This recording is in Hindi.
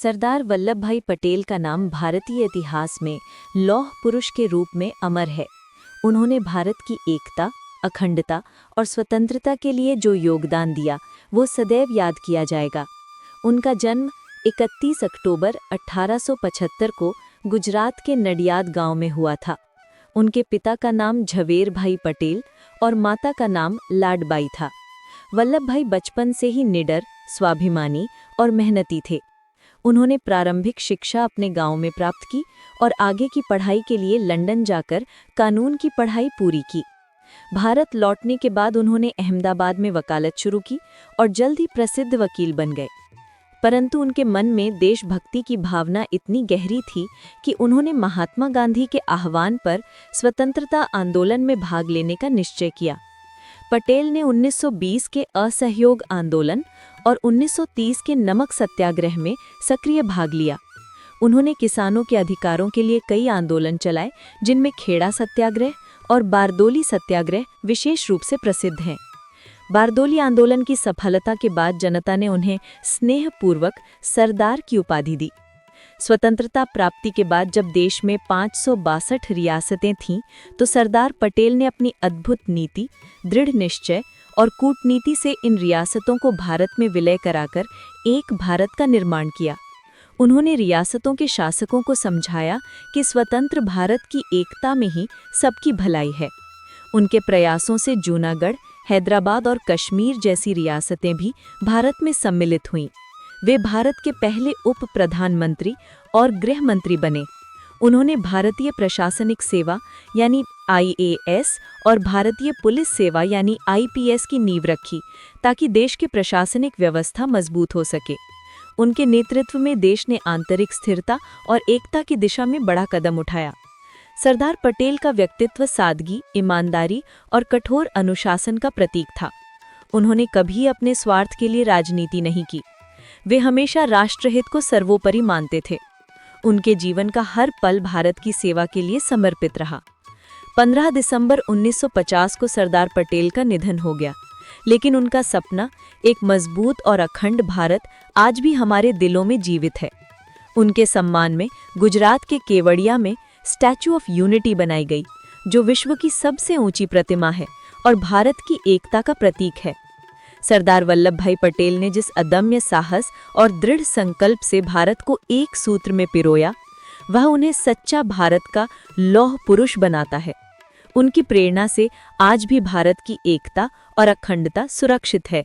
सरदार वल्लभ भाई पटेल का नाम भारतीय इतिहास में लौह पुरुष के रूप में अमर है। उन्होंने भारत की एकता, अखंडता और स्वतंत्रता के लिए जो योगदान दिया, वो सदैव याद किया जाएगा। उनका जन्म 31 अक्टूबर 1875 को गुजरात के नडियाद गांव में हुआ था। उनके पिता का नाम झवेर भाई पटेल और माता का नाम लाडबाई था। वल्लभ भाई बचपन से ही निडर, स्वाभिमानी और मेहनती थे। उन्होंने प्रारंभिक शिक्षा अपने गांव में प्राप्त की और आगे की पढ़ाई के लिए लंदन जाकर कानून की पढ़ाई पूरी की। भारत लौटने के बाद उन्होंने अहमदाबाद में वकालत शुरू की और जल्द ही प्रसिद्ध वकील बन गए। परंतु उनके मन में देशभक्ति की भावना इतनी गहरी थी कि उन्होंने महात्मा गांधी के आह्वान पर स्वतंत्रता आंदोलन में भाग लेने का निश्चय किया। पटेल ने 1920 के असहयोग आंदोलन और 1930 के नमक सत्याग्रह में सक्रिय भाग लिया। उन्होंने किसानों के अधिकारों के लिए कई आंदोलन चलाए, जिनमें खेड़ा सत्याग्रह और बारदोली सत्याग्रह विशेष रूप से प्रसिद्ध हैं। बारदोली आंदोलन की सफलता के बाद जनता ने उन्हें स्नेहपूर्वक सरदार की उपाधि दी। स्वतंत्रता प्राप्ति के बाद जब देश में 562 रियासतें थीं, तो सरदार पटेल ने अपनी अद्भुत नीति, दृढ़ निश्चय और कूटनीति से इन रियासतों को भारत में विलय कराकर एक भारत का निर्माण किया। उन्होंने रियासतों के शासकों को समझाया कि स्वतंत्र भारत की एकता में ही सबकी भलाई है। उनके प्रयासों से जूनागढ़, हैदराबाद और कश्मीर जैसी रियासतें भी भारत में सम्मिलित हुईं। वे भारत के पहले उप प्रधानमंत्री और गृह मंत्री बने। उन्होंने भारतीय प्रशासनिक सेवा यानी IAS और भारतीय पुलिस सेवा यानी IPS की नींव रखी, ताकि देश की प्रशासनिक व्यवस्था मजबूत हो सके। उनके नेतृत्व में देश ने आंतरिक स्थिरता और एकता की दिशा में बड़ा कदम उठाया। सरदार पटेल का व्यक्तित्व सादगी, ईमानदारी और कठोर अनुशासन का प्रतीक था। उन्होंने कभी अपने स्वार्थ के लिए राजनीति नहीं की। वे हमेशा राष्ट्रहित को सर्वोपरि मानते थे। उनके जीवन का हर पल भारत की सेवा के लिए समर्पित रहा। 15 दिसंबर 1950 को सरदार पटेल का निधन हो गया, लेकिन उनका सपना, एक मजबूत और अखंड भारत, आज भी हमारे दिलों में जीवित है। उनके सम्मान में गुजरात के केवड़िया में स्टैच्यू ऑफ यूनिटी बनाई गई, जो विश्व की सबसे ऊंची प्रतिमा है और भारत की एकता का प्रतीक है। सरदार वल्लभ भाई पटेल ने जिस अदम्य साहस और दृढ़ संकल्प से भारत को एक सूत्र में पिरोया, वह उन्हें सच्चा भारत का लौह पुरुष बनाता है। उनकी प्रेरणा से आज भी भारत की एकता और अखंडता सुरक्षित है।